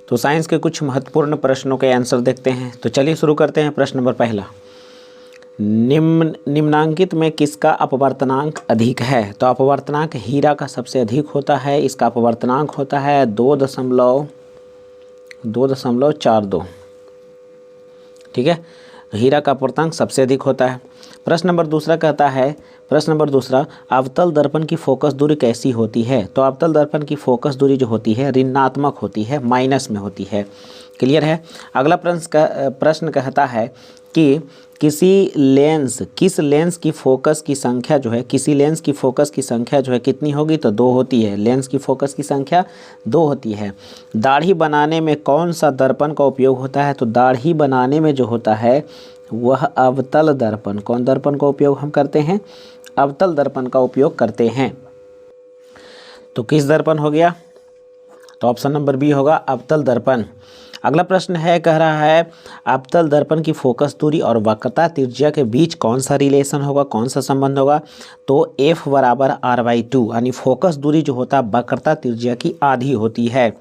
तो साइंस के कुछ महत्वपूर्ण प्रश्नों के आंसर देखते हैं। तो चलिए शुरू करते हैं। प्रश्न नंबर पहला, निम्नांकित में किसका अपवर्तनांक अधिक है? तो अपवर्तनांक हीरा का सबसे अधिक होता है। इसका अपवर्तनांक होता है 2.42। ठीक है, हीरा का अपवर्तनांक सबसे अधिक होता है। प्रश्न नंबर दूसरा कहता है, प्रश्न नंबर दूसरा, अवतल दर्पण की फोकस दूरी कैसी होती है? तो अवतल दर्पण की फोकस दूरी जो होती है ऋणात्मक होती है, माइनस में होती है। क्लियर है। अगला प्रश्न कहता है कि किस लेंस की फोकस की संख्या जो है, किसी लेंस की फोकस की संख्या जो है कितनी होगी? तो 2 होती है। लेंस की फोकस की संख्या 2 होती है। दाढ़ी बनाने में कौन सा दर्पण का उपयोग होता है? तो दाढ़ी बनाने में जो होता है वह अवतल दर्पण, कौन दर्पण का उपयोग हम करते हैं? अवतल दर्पण का उपयोग करते हैं। तो किस दर्पण हो गया? तो ऑप्शन नंबर बी होगा, अवतल दर्पण। अगला प्रश्न है, कह रहा है अवतल दर्पण की फोकस दूरी और वक्रता त्रिज्या के बीच कौन सा रिलेशन होगा, कौन सा संबंध होगा? तो F बराबर R/2, यानी फोकस दूरी जो होता है वक्रता त्रिज्या की आधी होती है।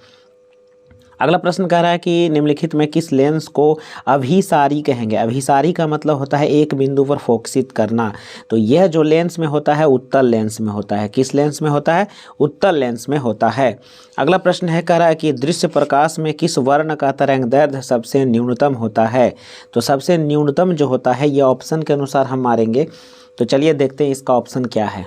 अगला प्रश्न कह रहा है कि निम्नलिखित में किस लेंस को अभिसारी कहेंगे? अभिसारी का मतलब होता है एक बिंदु पर फोकसित करना। तो यह जो लेंस में होता है उत्तल लेंस में होता है। किस लेंस में होता है? उत्तल लेंस में होता है। अगला प्रश्न है, कह रहा है कि दृश्य प्रकाश में किस वर्ण का तरंगदैर्ध्य सबसे न्यूनतम होता है? तो सबसे न्यूनतम जो होता है यह ऑप्शन के अनुसार हम मारेंगे। तो चलिए देखते हैं इसका ऑप्शन क्या है।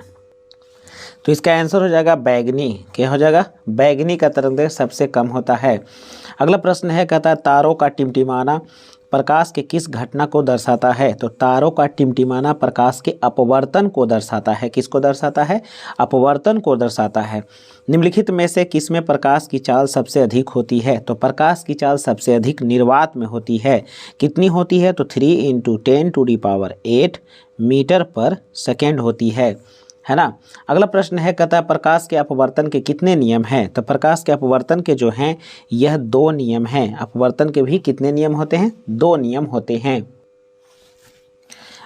तो इसका आंसर हो जाएगा बैगनी। क्या हो जाएगा? बैगनी का तरंगदैर्ध्य सबसे कम होता है। अगला प्रश्न है, कहता है तारों का टिमटिमाना प्रकाश के किस घटना को दर्शाता है? तो तारों का टिमटिमाना प्रकाश के अपवर्तन को दर्शाता है। किसको दर्शाता है? अपवर्तन को दर्शाता है। निम्नलिखित में से किसमें प्रकाश की चाल सबसे अधिक होती है? तो प्रकाश की चाल सबसे अधिक निर्वात में होती है। कितनी होती है? तो 3 × 10⁸ मीटर पर सेकेंड होती है ना। अगला प्रश्न है, कहता है प्रकाश के अपवर्तन के कितने नियम हैं? तो प्रकाश के अपवर्तन के जो हैं यह 2 नियम हैं। अपवर्तन के भी कितने नियम होते हैं? 2 नियम होते हैं।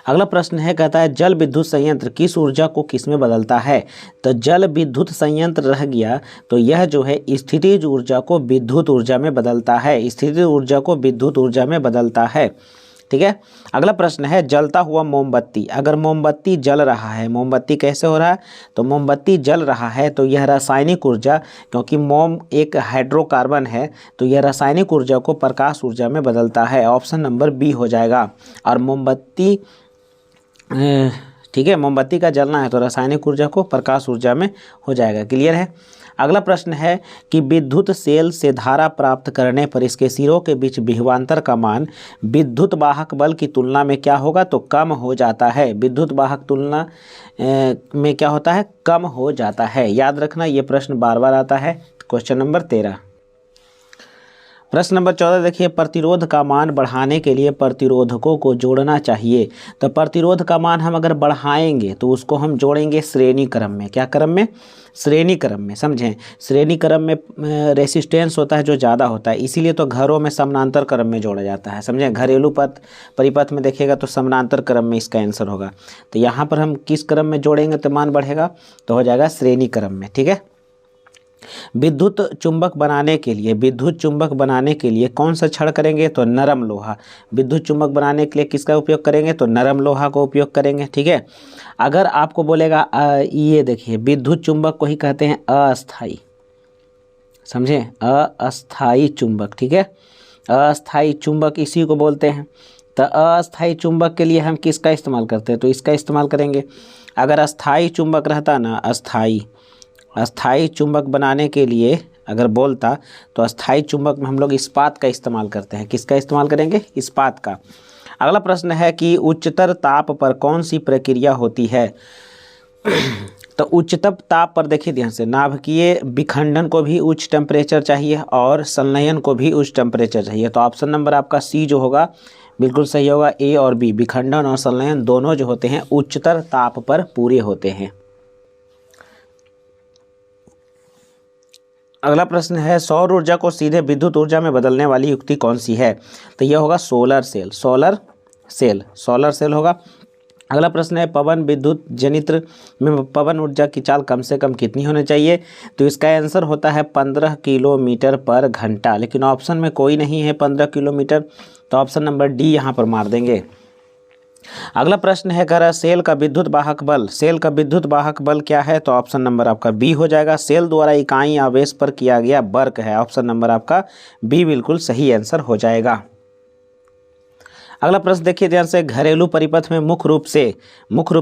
अगला प्रश्न है, कहता है जल विद्युत संयंत्र किस ऊर्जा को किस में बदलता है? तो जल विद्युत संयंत्र रह गया, तो यह जो है स्थितिज ऊर्जा को विद्युत ऊर्जा में बदलता है। स्थितिज ऊर्जा को विद्युत ऊर्जा में बदलता है। ठीक है। अगला प्रश्न है, जलता हुआ मोमबत्ती, अगर मोमबत्ती जल रहा है, मोमबत्ती कैसे हो रहा है? तो मोमबत्ती जल रहा है तो यह रासायनिक ऊर्जा, क्योंकि मोम एक हाइड्रोकार्बन है तो यह रासायनिक ऊर्जा को प्रकाश ऊर्जा में बदलता है। ऑप्शन नंबर बी हो जाएगा। और मोमबत्ती, ठीक है, मोमबत्ती का जलना है तो रासायनिक ऊर्जा को प्रकाश ऊर्जा में हो जाएगा। क्लियर है। अगला प्रश्न है कि विद्युत सेल से धारा प्राप्त करने पर इसके सिरों के बीच विभवांतर का मान विद्युत वाहक बल की तुलना में क्या होगा? तो कम हो जाता है। विद्युत वाहक तुलना में क्या होता है? कम हो जाता है। याद रखना, ये प्रश्न बार बार आता है। Question number 13। प्रश्न नंबर 14 देखिए, प्रतिरोध का मान बढ़ाने के लिए प्रतिरोधकों को जोड़ना चाहिए। तो प्रतिरोध का मान हम अगर बढ़ाएंगे तो उसको हम जोड़ेंगे श्रेणी क्रम में। क्या क्रम में? श्रेणी क्रम में। समझें, श्रेणी क्रम में रेसिस्टेंस होता है जो ज़्यादा होता है, इसीलिए तो घरों में समानांतर क्रम में जोड़ा जाता है। समझें, घरेलू परिपथ में देखिएगा तो समानांतर क्रम में इसका आंसर होगा। तो यहाँ पर हम किस क्रम में जोड़ेंगे तो मान बढ़ेगा? तो हो जाएगा श्रेणी क्रम में। ठीक है। विद्युत चुंबक बनाने के लिए कौन सा छड़ करेंगे? तो नरम लोहा। विद्युत चुंबक बनाने के लिए किसका उपयोग करेंगे? तो नरम लोहा का उपयोग करेंगे। ठीक है। अगर आपको बोलेगा ये देखिए, विद्युत चुंबक को ही कहते हैं अस्थाई। समझे, अस्थाई चुंबक। ठीक है, अस्थाई चुंबक इसी को बोलते हैं। तो अस्थाई चुंबक के लिए हम किसका इस्तेमाल करते हैं? तो इसका इस्तेमाल करेंगे। अगर अस्थाई चुंबक रहता ना, अस्थाई चुंबक बनाने के लिए अगर बोलता तो अस्थाई चुंबक में हम लोग इस्पात का इस्तेमाल करते हैं। किसका इस्तेमाल करेंगे? इस्पात का। अगला प्रश्न है कि उच्चतर ताप पर कौन सी प्रक्रिया होती है? तो उच्चतम ताप पर देखिए ध्यान से, नाभिकीय विखंडन को भी उच्च टेम्परेचर चाहिए और संलयन को भी उच्च टेम्परेचर चाहिए। तो ऑप्शन नंबर आपका सी जो होगा बिल्कुल सही होगा। ए और बी, विखंडन और संलयन दोनों जो होते हैं उच्चतर ताप पर पूरे होते हैं। अगला प्रश्न है, सौर ऊर्जा को सीधे विद्युत ऊर्जा में बदलने वाली युक्ति कौन सी है? तो यह होगा सोलर सेल होगा। अगला प्रश्न है पवन विद्युत जनित्र में पवन ऊर्जा की चाल कम से कम कितनी होनी चाहिए? तो इसका आंसर होता है 15 किलोमीटर पर घंटा, लेकिन ऑप्शन में कोई नहीं है 15 किलोमीटर, तो ऑप्शन नंबर डी यहाँ पर मार देंगे। अगला प्रश्न है कह सेल का विद्युत वाहक बल, सेल का विद्युत वाहक बल क्या है? तो ऑप्शन नंबर आपका बी हो जाएगा। सेल द्वारा इकाई आवेश पर किया गया वर्क है, ऑप्शन नंबर आपका बी बिल्कुल सही आंसर हो जाएगा। अगला प्रश्न देखिए ध्यान से, घरेलू परिपथ में मुख्य रूप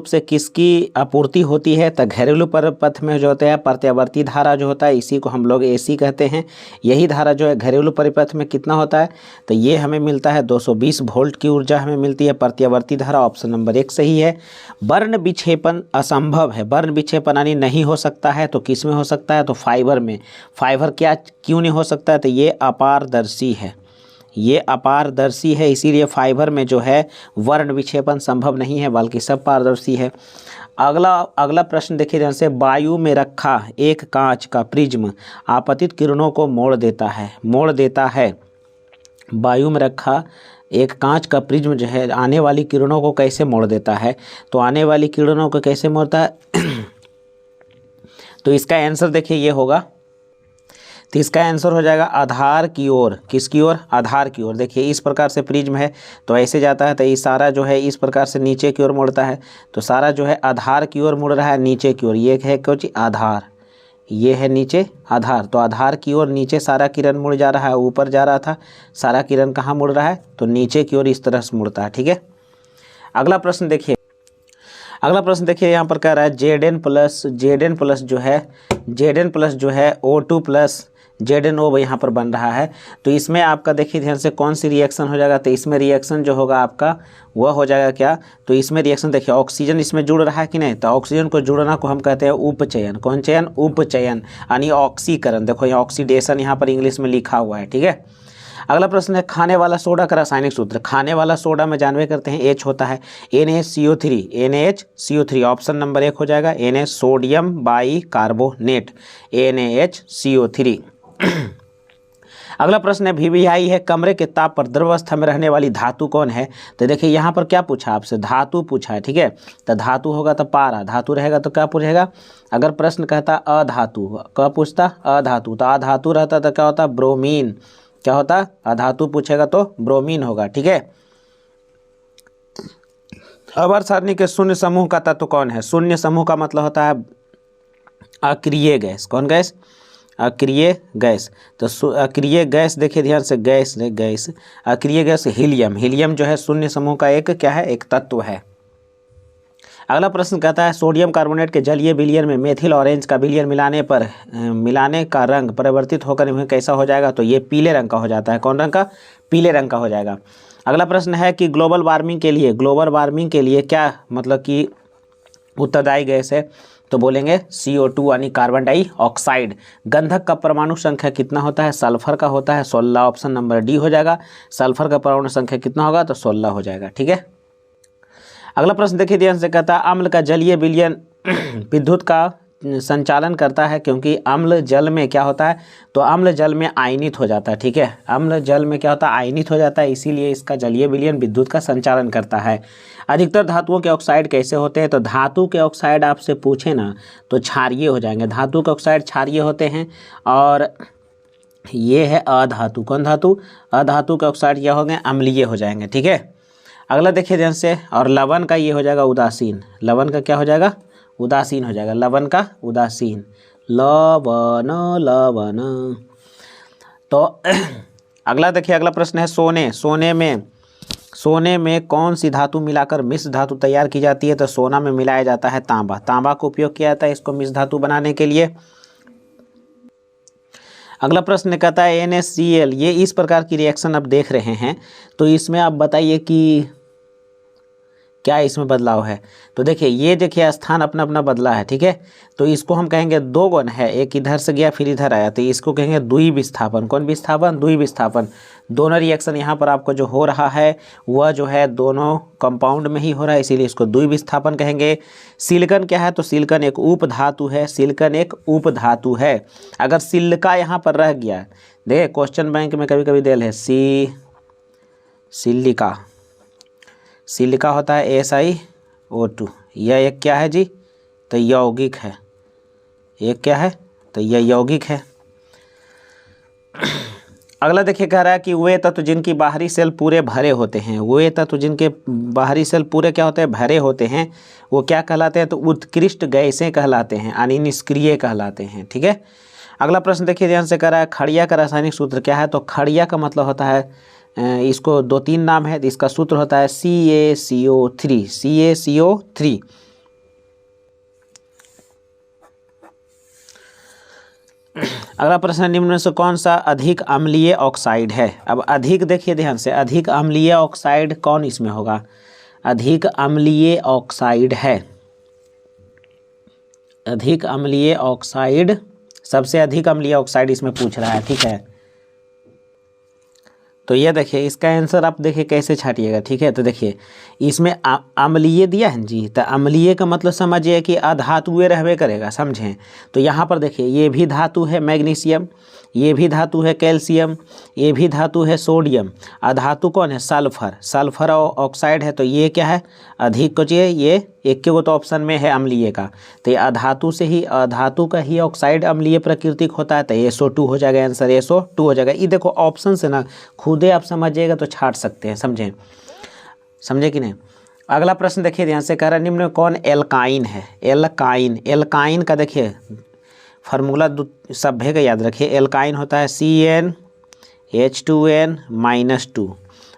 से किसकी आपूर्ति होती है? तो घरेलू परिपथ में जो होता है प्रत्यावर्ती धारा जो होता है, इसी को हम लोग एसी कहते हैं। यही धारा जो है घरेलू परिपथ में कितना होता है? तो ये हमें मिलता है 220 वोल्ट की ऊर्जा हमें मिलती है प्रत्यावर्ती धारा, ऑप्शन नंबर 1 सही है। वर्ण विक्षेपण असंभव है, वर्ण विक्षेपण यानी नहीं हो सकता है, तो किस में हो सकता है? तो फाइबर में। फाइबर क्या क्यों नहीं हो सकता है? तो ये अपारदर्शी है, ये अपारदर्शी है, इसीलिए फाइबर में जो है वर्ण विक्षेपण संभव नहीं है, बल्कि सब पारदर्शी है। अगला प्रश्न देखिए ध्यान से, वायु में रखा एक कांच का प्रिज्म आपतित किरणों को मोड़ देता है। वायु में रखा एक कांच का प्रिज्म जो है आने वाली किरणों को कैसे मोड़ देता है? तो आने वाली किरणों को कैसे मोड़ता है? तो इसका आंसर देखिए ये होगा, तो इसका आंसर हो जाएगा आधार की ओर। किसकी ओर? आधार की ओर। देखिए इस प्रकार से प्रिज्म है तो ऐसे जाता है, तो ये सारा जो है इस प्रकार से नीचे की ओर मुड़ता है, तो सारा जो है आधार की ओर मुड़ रहा है, नीचे की ओर। ये है कुछ आधार, ये है नीचे आधार, तो आधार की ओर नीचे सारा किरण मुड़ जा रहा है, ऊपर जा रहा था, सारा किरण कहाँ मुड़ रहा है? तो नीचे की ओर इस तरह से मुड़ता है। ठीक है, अगला प्रश्न देखिए, यहाँ पर कह रहा है Zn प्लस जो है O2 प्लस ZnO यहाँ पर बन रहा है, तो इसमें आपका देखिए ध्यान से कौन सी रिएक्शन हो जाएगा? तो इसमें रिएक्शन जो होगा आपका वह हो जाएगा क्या? तो इसमें रिएक्शन देखिए ऑक्सीजन इसमें जुड़ रहा है कि नहीं? तो ऑक्सीजन को जुड़ना को हम कहते हैं उपचयन। कौन चयन? उपचयन, यानी ऑक्सीकरण। देखो यहाँ ऑक्सीडेशन यहाँ पर इंग्लिश में लिखा हुआ है। ठीक है, अगला प्रश्न है खाने वाला सोडा का रासायनिक सूत्र। खाने वाला सोडा में जानवे करते हैं H होता है NaHCO3, ऑप्शन नंबर 1 हो जाएगा। Na sodium by carbonate, NaHCO3। अगला प्रश्न है VVI है कमरे के ताप पर द्रव अवस्था में रहने वाली धातु कौन है? तो देखिए यहाँ पर क्या पूछा आपसे? धातु पूछा है। ठीक है, तो धातु होगा तो पारा, धातु रहेगा तो क्या पूछेगा? अगर प्रश्न कहता अधातु, क्या पूछता? अधातु, तो अधातु रहता तो क्या होता? ब्रोमीन। क्या होता? अधातु पूछेगा तो ब्रोमीन होगा। ठीक है, आवर्त सारणी के शून्य समूह का तत्व कौन है? शून्य समूह का मतलब होता है अक्रिय गैस। कौन गैस? अक्रिय गैस। तो अक्रिय गैस देखिए ध्यान से, गैस अक्रिय गैस हीलियम जो है शून्य समूह का एक क्या है? एक तत्व है। अगला प्रश्न कहता है सोडियम कार्बोनेट के जलीय विलयन में मेथिल ऑरेंज का विलयन मिलाने का रंग परिवर्तित होकर कैसा हो जाएगा? तो ये पीले रंग का हो जाता है। कौन रंग का? पीले रंग का हो जाएगा। अगला प्रश्न है कि ग्लोबल वार्मिंग के लिए क्या मतलब कि उत्तरदायी गैस है? तो बोलेंगे CO2 यानी कार्बन डाइऑक्साइड। गंधक का परमाणु संख्या कितना होता है? सल्फर का होता है 16, ऑप्शन नंबर डी हो जाएगा। सल्फर का परमाणु संख्या कितना होगा? तो 16 हो जाएगा। ठीक है, अगला प्रश्न देखिए ध्यान से, कहता है अम्ल का जलीय विलयन विद्युत का संचालन करता है क्योंकि अम्ल जल में क्या होता है? तो अम्ल जल में आयनित हो जाता है। ठीक है, अम्ल जल में क्या होता है? आयनित हो जाता है, इसीलिए इसका जलीय विलयन विद्युत का संचालन करता है। अधिकतर धातुओं के ऑक्साइड कैसे होते हैं? तो धातु के ऑक्साइड आपसे पूछे ना तो क्षारीय हो जाएंगे। धातु के ऑक्साइड क्षारीय होते हैं, और ये है अधातु। कौन धातु? अधातु के ऑक्साइड क्या हो गए? अम्लीय हो जाएंगे। ठीक है, अगला देखिए ध्यान से, और लवण का ये हो जाएगा उदासीन। लवण का क्या हो जाएगा? उदासीन हो जाएगा। लवण का उदासीन, लवण। तो अगला देखिए, अगला प्रश्न है सोने में कौन सी धातु मिलाकर मिश्र धातु तैयार की जाती है? तो सोना में मिलाया जाता है तांबा। तांबा को उपयोग किया जाता है इसको मिश्र धातु बनाने के लिए। अगला प्रश्न कहता है NaCl, ये इस प्रकार की रिएक्शन आप देख रहे हैं, तो इसमें आप बताइए कि क्या इसमें बदलाव है? तो देखिए ये देखिए स्थान अपना अपना बदला है। ठीक है, तो इसको हम कहेंगे दो गुण है, एक इधर से गया फिर इधर आया, तो इसको कहेंगे द्वि विस्थापन। कौन विस्थापन? द्वि विस्थापन। दोनों रिएक्शन यहाँ पर आपको जो हो रहा है वह जो है दोनों कंपाउंड में ही हो रहा है, इसीलिए इसको द्वि विस्थापन कहेंगे। सिलिकन क्या है? तो सिलिकन एक उपधातु है। सिलिकन एक उपधातु है। अगर सिलिका यहाँ पर रह गया, देखिए क्वेश्चन बैंक में कभी कभी देल है सिलिका होता है SI O2। यह एक क्या है जी, तो यौगिक है। एक क्या है, तो यह यौगिक है। अगला देखिए कह रहा है कि वे तत्व जिनकी बाहरी सेल पूरे भरे होते हैं, वे तत्व जिनके बाहरी सेल पूरे क्या होते हैं, भरे होते हैं, वो क्या कहलाते हैं, तो उत्कृष्ट गैसें कहलाते हैं, यानी निष्क्रिय कहलाते हैं। ठीक है। अगला प्रश्न देखिए ध्यान से कह रहा है खड़िया का रासायनिक सूत्र क्या है, तो खड़िया का मतलब होता है, इसको 2-3 नाम है, इसका सूत्र होता है CaCO3। CaCO3। अगला प्रश्न, निम्न में से कौन सा अधिक अम्लीय ऑक्साइड है। अब अधिक देखिए ध्यान से, अधिक अम्लीय ऑक्साइड कौन इसमें होगा, अधिक अम्लीय ऑक्साइड है, अधिक अम्लीय ऑक्साइड, सबसे अधिक अम्लीय ऑक्साइड इसमें पूछ रहा है। ठीक है, तो ये देखिए इसका आंसर आप देखिए कैसे छाटिएगा। ठीक है, तो देखिए इसमें अम्लीय दिया है जी, तो अम्लीय का मतलब समझिए कि अधातुए रहबे करेगा, समझें। तो यहाँ पर देखिए ये भी धातु है मैग्नीशियम, ये भी धातु है कैल्शियम, ये भी धातु है सोडियम, अधातु कौन है, सल्फर। सल्फर ऑक्साइड है, तो ये क्या है, अधिक को चाहिए, ये एक के वो तो ऑप्शन में है अम्लीय का, तो ये अधातु से ही, अधातु का ही ऑक्साइड अम्लीय प्रकृतिक होता है, तो SO2 हो जाएगा आंसर, SO2 हो जाएगा। ये देखो ऑप्शन से ना खुदे आप समझिएगा तो छाट सकते हैं, समझें, समझे कि नहीं। अगला प्रश्न देखिए ध्यान से, कह रहा है निम्न में कौन एल्काइन है। एल्काइन, एल्काइन का देखिए फार्मूला सभ्य का याद रखिए, एल्काइन होता है CnH2n-2।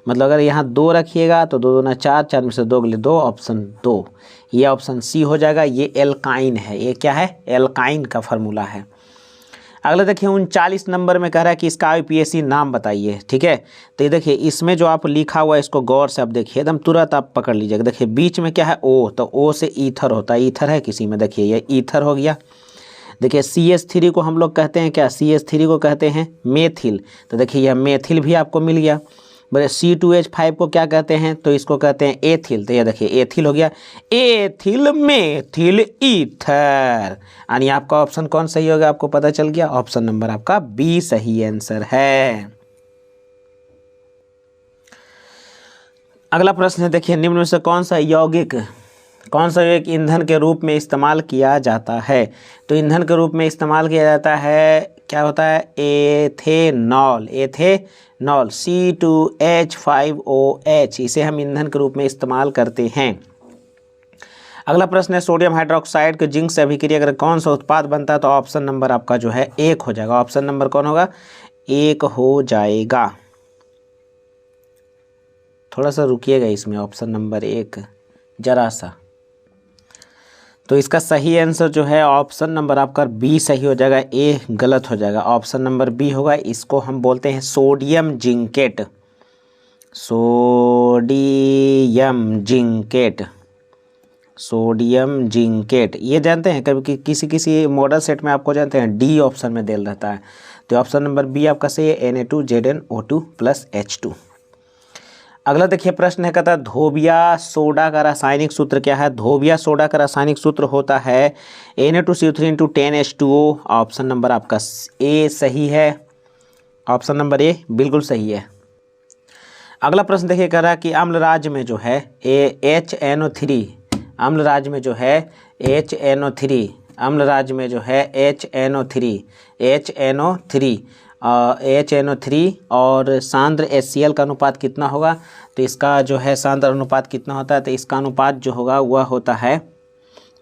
मतलब अगर यहाँ 2 रखिएगा तो 2 दूना 4, 4 में से 2 गले 2, ऑप्शन 2, ये ऑप्शन सी हो जाएगा। ये एल्काइन है, ये क्या है, एल्काइन का फार्मूला है। अगला देखिए 39 नंबर में कह रहा है कि इसका IUPAC नाम बताइए। ठीक है, तो ये देखिए इसमें जो आप लिखा हुआ है इसको गौर से आप देखिए, एकदम तुरंत आप पकड़ लीजिएगा। देखिए बीच में क्या है, O, तो O से ईथर होता है, ईथर है किसी में, देखिए ये ईथर हो गया। देखिए CH3 को हम लोग कहते हैं क्या, CH3 को कहते हैं मेथिल, तो देखिए यह मेथिल भी आपको मिल गया। बोले C2H5 को क्या कहते हैं, तो इसको कहते हैं एथिल, तो ये देखिए एथिल हो गया, एथिल मेथिल ईथर, यानी आपका ऑप्शन कौन सही होगा, आपको पता चल गया, ऑप्शन नंबर आपका B सही आंसर है। अगला प्रश्न है देखिए निम्न में से कौन सा यौगिक ईंधन के रूप में इस्तेमाल किया जाता है। तो ईंधन के रूप में इस्तेमाल किया जाता है, क्या होता है, एथेनॉल। एथेनॉल C2H5OH, इसे हम ईंधन के रूप में इस्तेमाल करते हैं। अगला प्रश्न है सोडियम हाइड्रोक्साइड के जिंक से अभिक्रिया अगर कौन सा उत्पाद बनता है, तो ऑप्शन नंबर आपका जो है 1 हो जाएगा। ऑप्शन नंबर कौन होगा, 1 हो जाएगा। थोड़ा सा रुकिएगा इसमें, ऑप्शन नंबर 1 जरा सा, तो इसका सही आंसर जो है ऑप्शन नंबर आपका B सही हो जाएगा, A गलत हो जाएगा, ऑप्शन नंबर B होगा। इसको हम बोलते हैं sodium zincate, sodium zincate, sodium zincate. ये जानते हैं कभी किसी किसी मॉडल सेट में आपको जानते हैं D ऑप्शन में दिल रहता है, तो ऑप्शन नंबर B आपका सही है, Na2ZnO2+H2। अगला देखिए प्रश्न है, कहता है धोबिया सोडा का रासायनिक सूत्र क्या है। धोबिया सोडा का रासायनिक सूत्र होता है Na2CO3 × 10H2O। ऑप्शन नंबर आपका A सही है, ऑप्शन नंबर A बिल्कुल सही है। अगला प्रश्न देखिए कह रहा है कि अम्ल राज्य में जो है HNO3, अम्ल राज्य में जो है HNO3, अम्ल राज्य में जो है HNO3 और सांद्र HCl का अनुपात कितना होगा। तो इसका जो है सांद्र अनुपात कितना होता है, तो इसका अनुपात जो होगा वह होता है,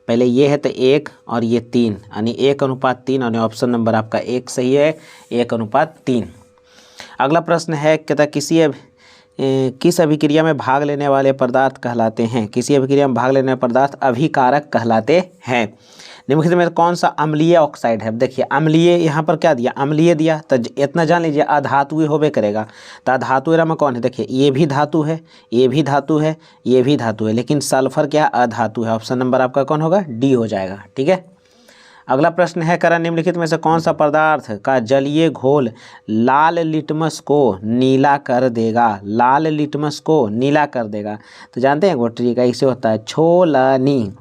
पहले ये है तो 1 और ये 3, यानी 1:3, और ऑप्शन नंबर आपका 1 सही है, 1:3। अगला प्रश्न है, कहता किस अभिक्रिया में भाग लेने वाले पदार्थ कहलाते हैं। किसी अभिक्रिया में भाग लेने वाले पदार्थ अभिकारक कहलाते हैं। निम्नलिखित में कौन सा अम्लीय ऑक्साइड है। देखिए अम्लीय यहाँ पर क्या दिया, अम्लीय दिया, तो इतना जान लीजिए अधातुए होबे करेगा। तो अधातुए में कौन है, देखिए ये भी धातु है, ये भी धातु है, ये भी धातु है, लेकिन सल्फर क्या अधातु है। ऑप्शन नंबर आपका कौन होगा, D हो जाएगा। ठीक है, अगला प्रश्न है, करा निम्नलिखित में से कौन सा पदार्थ का जलीय घोल लाल लिटमस को नीला कर देगा। लाल लिटमस को नीला कर देगा, तो जानते हैं वो तरीका इसे होता है छोलनी।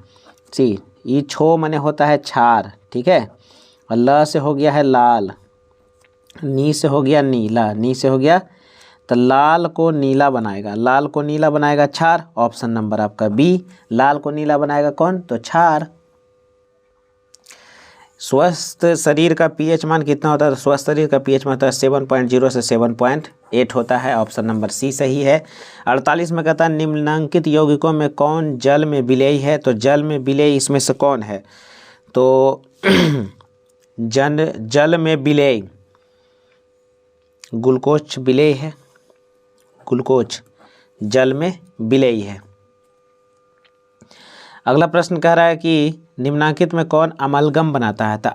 सी ये छो मने होता है क्षार, ठीक है, और ल से हो गया है लाल, नी से हो गया नीला, नी से हो गया, तो लाल को नीला बनाएगा, लाल को नीला बनाएगा क्षार, ऑप्शन नंबर आपका बी। लाल को नीला बनाएगा कौन? तो क्षार। स्वस्थ शरीर का पीएच मान कितना होता है? तो स्वस्थ शरीर का पीएच मान होता है 7.0 से 7.8 होता है, ऑप्शन नंबर सी सही है। 48 में कहता है निम्नलिखित यौगिकों में कौन जल में विलेय है? तो जल में विलेय इसमें से कौन है? तो जल में विलेय ग्लूकोज विलेय है, ग्लूकोज जल में विलेय है। अगला प्रश्न कह रहा है कि निम्नलिखित में कौन अमलगम बनाता है? तो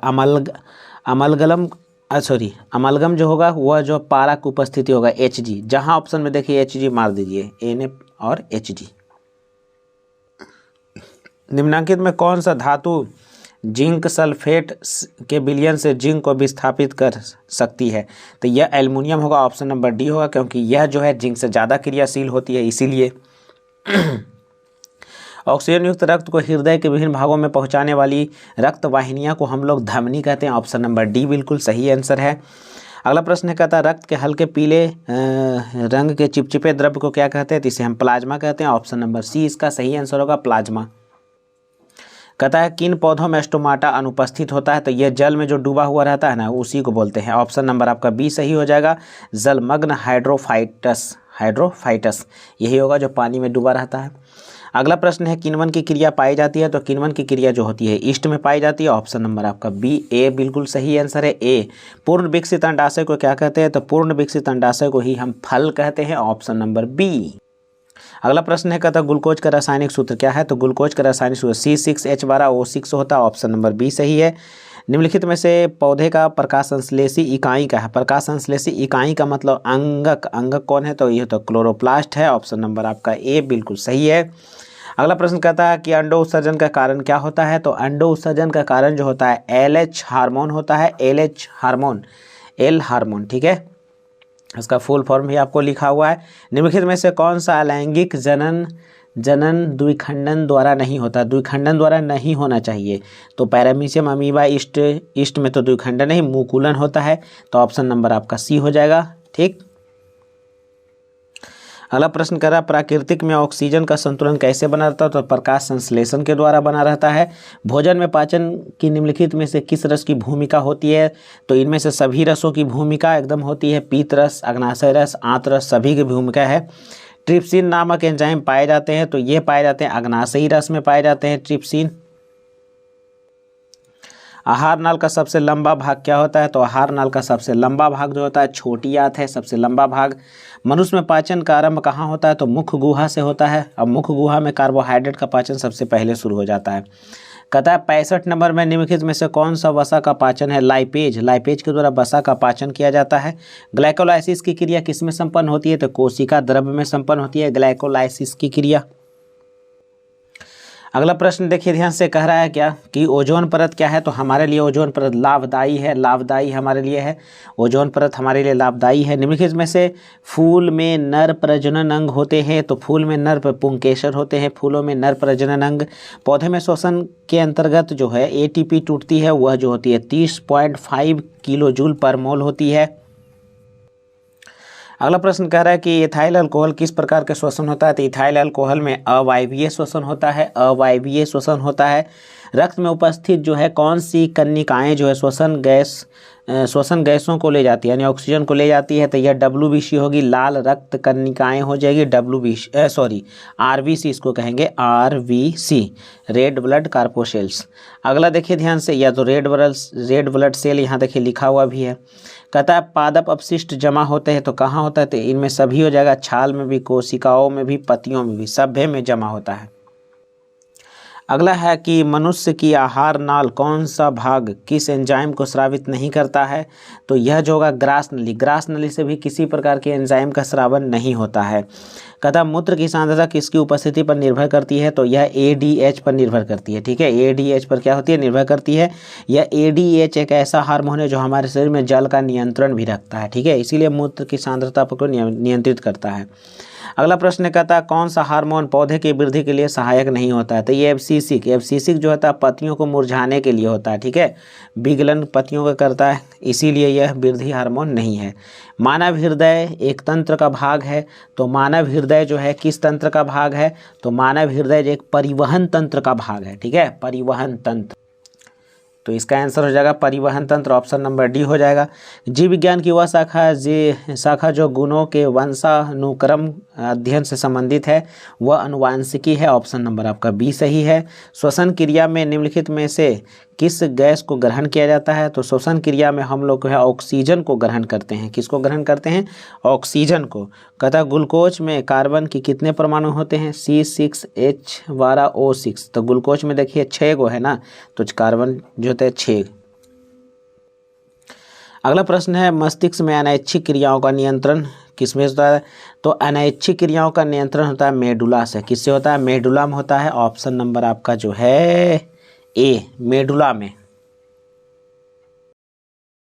अमलगम जो होगा वह जो पारा की उपस्थिति होगा Hg, जहां ऑप्शन में देखिए Hg मार दीजिए, Na और Hg। निम्नलिखित में कौन सा धातु जिंक सल्फेट के विलयन से जिंक को विस्थापित कर सकती है? तो यह एल्युमिनियम होगा, ऑप्शन नंबर डी होगा, क्योंकि यह जो है जिंक से ज़्यादा क्रियाशील होती है इसीलिए। ऑक्सीजन युक्त रक्त को हृदय के विभिन्न भागों में पहुंचाने वाली रक्त वाहिनियां को हम लोग धमनी कहते हैं, ऑप्शन नंबर डी बिल्कुल सही आंसर है। अगला प्रश्न है कहता है रक्त के हल्के पीले रंग के चिपचिपे द्रव्य को क्या कहते हैं? तो इसे हम प्लाज्मा कहते हैं, ऑप्शन नंबर सी इसका सही आंसर होगा, प्लाज्मा। कहता है किन पौधों में स्टोमाटा अनुपस्थित होता है? तो यह जल में जो डूबा हुआ रहता है ना, उसी को बोलते हैं, ऑप्शन नंबर आपका बी सही हो जाएगा, जलमग्न हाइड्रोफाइटस यही होगा जो पानी में डूबा रहता है। अगला प्रश्न है किण्वन की क्रिया पाई जाती है? तो किण्वन की क्रिया जो होती है ईस्ट में पाई जाती है, ऑप्शन नंबर आपका बी ए बिल्कुल सही आंसर है, ए। पूर्ण विकसित अंडाशय को क्या कहते हैं? तो पूर्ण विकसित अंडाशय को ही हम फल कहते हैं, ऑप्शन नंबर बी। अगला प्रश्न है कहता है ग्लूकोज का रासायनिक सूत्र क्या है? तो ग्लूकोज का रासायनिक सूत्र C6H12O6 होता है, ऑप्शन नंबर बी सही है। निम्नलिखित में से पौधे का प्रकाश संश्लेषी इकाई क्या है? प्रकाश संश्लेषी इकाई का मतलब अंगक कौन है? तो ये तो क्लोरोप्लास्ट है, ऑप्शन नंबर आपका ए बिल्कुल सही है। अगला प्रश्न कहता है कि अंडो उत्सर्जन का कारण क्या होता है? तो अंडो उत्सर्जन का कारण जो होता है LH हार्मोन होता है, LH हार्मोन, L हार्मोन, ठीक है, इसका फुल फॉर्म भी आपको लिखा हुआ है। निम्नलिखित में से कौन सा अलैंगिक जनन द्विखंडन द्वारा नहीं होता? द्विखंडन द्वारा नहीं होना चाहिए, तो पैरामीशियम अमीबा ईस्ट में तो द्विखंडन नहीं, मुकुलन होता है, तो ऑप्शन नंबर आपका सी हो जाएगा, ठीक। अगला प्रश्न कर रहा है प्राकृतिक में ऑक्सीजन का संतुलन कैसे बना रहता है? तो प्रकाश संश्लेषण के द्वारा बना रहता है। भोजन में पाचन की निम्नलिखित में से किस रस की भूमिका होती है? तो इनमें से सभी रसों की भूमिका एकदम होती है, पीत रस, अग्नाशय रस, आंत रस, सभी की भूमिका है। ट्रिप्सिन नामक एंजाइम पाए जाते हैं, तो ये पाए जाते हैं अग्नाशयी रस में पाए जाते हैं ट्रिप्सिन। आहार नाल का सबसे लंबा भाग क्या होता है? तो आहार नाल का सबसे लंबा भाग जो होता है छोटी आंत है, सबसे लंबा भाग। मनुष्य में पाचन का आरंभ कहाँ होता है? तो मुख गुहा से होता है। अब मुख गुहा में कार्बोहाइड्रेट का पाचन सबसे पहले शुरू हो जाता है। कहता है 65 नंबर में निम्नलिखित में से कौन सा वसा का पाचन है? लाइपेज, लाइपेज के द्वारा वसा का पाचन किया जाता है। ग्लाइकोलाइसिस की क्रिया किस में संपन्न होती है? तो कोशिका द्रव्य में संपन्न होती है ग्लाइकोलाइसिस की क्रिया। अगला प्रश्न देखिए ध्यान से, कह रहा है क्या कि ओजोन परत क्या है? तो हमारे लिए ओजोन परत लाभदायी है, लाभदायी हमारे लिए है, ओजोन परत हमारे लिए लाभदायी है। निम्नलिखित में से फूल में नर प्रजनन अंग होते हैं? तो फूल में नर पुंकेसर होते हैं, फूलों में नर प्रजनन अंग। पौधे में श्वसन के अंतर्गत जो है ATP टूटती है, वह जो होती है 30.5 किलो जूल पर मोल होती है। अगला प्रश्न कह रहा है कि इथाइल अल्कोहल किस प्रकार के श्वसन होता है? तो इथाइल अल्कोहल में अवायवीय श्वसन होता है, अवायवीय श्वसन होता है। रक्त में उपस्थित जो है कौन सी कनिकाएं जो है श्वसन गैसों को ले जाती है, यानी ऑक्सीजन को ले जाती है? तो यह WBC होगी, लाल रक्त कनिकाएं हो जाएगी RBC इसको कहेंगे, RBC, रेड ब्लड कार्पोसेल्स। अगला देखिए ध्यान से, या तो रेड ब्लड सेल यहाँ देखिए लिखा हुआ भी है। कहता है पादप अपशिष्ट जमा होते हैं, तो कहाँ होता है? तो इनमें सभी हो जाएगा, छाल में भी, कोशिकाओं में भी, पत्तियों में भी, सभ्य में जमा होता है। अगला है कि मनुष्य की आहार नाल कौन सा भाग किस एंजाइम को स्रावित नहीं करता है? तो यह जो होगा ग्रास नली, ग्रास नली से भी किसी प्रकार के एंजाइम का स्रावन नहीं होता है। कहता मूत्र की सांद्रता किसकी उपस्थिति पर निर्भर करती है, तो यह ADH पर निर्भर करती है। ठीक है, ADH पर क्या होती है, निर्भर करती है। यह ADH एक ऐसा हार्मोन है जो हमारे शरीर में जल का नियंत्रण भी रखता है। ठीक है, इसीलिए मूत्र की सांद्रता को नियंत्रित करता है। अगला प्रश्न कहता है कौन सा हार्मोन पौधे की वृद्धि के लिए सहायक नहीं होता है, तो ये एब्सिसिक जो होता है पत्तियों को मुरझाने के लिए होता है। ठीक है, विगलन पत्तियों का करता है, इसीलिए यह वृद्धि हार्मोन नहीं है। मानव हृदय एक तंत्र का भाग है, तो मानव हृदय जो है किस तंत्र का भाग है, तो मानव हृदय एक परिवहन तंत्र का भाग है। ठीक है, परिवहन तंत्र, तो इसका आंसर हो जाएगा परिवहन तंत्र, ऑप्शन नंबर डी हो जाएगा। जीव विज्ञान की वह शाखा जो गुणों के वंशानुक्रम अध्ययन से संबंधित है वह अनुवांशिकी है, ऑप्शन नंबर आपका बी सही है। श्वसन क्रिया में निम्नलिखित में से किस गैस को ग्रहण किया जाता है, तो श्वसन क्रिया में हम लोग जो है ऑक्सीजन को ग्रहण करते हैं। किसको ग्रहण करते हैं, ऑक्सीजन को। कहता ग्लूकोज में कार्बन की कितने परमाणु होते हैं, C6H12O6, तो ग्लूकोज में देखिए 6 गो है ना, तो कार्बन जो होते हैं 6। अगला प्रश्न है मस्तिष्क में अनैच्छिक क्रियाओं का नियंत्रण किसमें होता है, तो अनैच्छिक क्रियाओं का नियंत्रण होता है मेडुला से। किससे होता है, मेडुला में होता है, ऑप्शन नंबर आपका जो है ए, मेडुला में।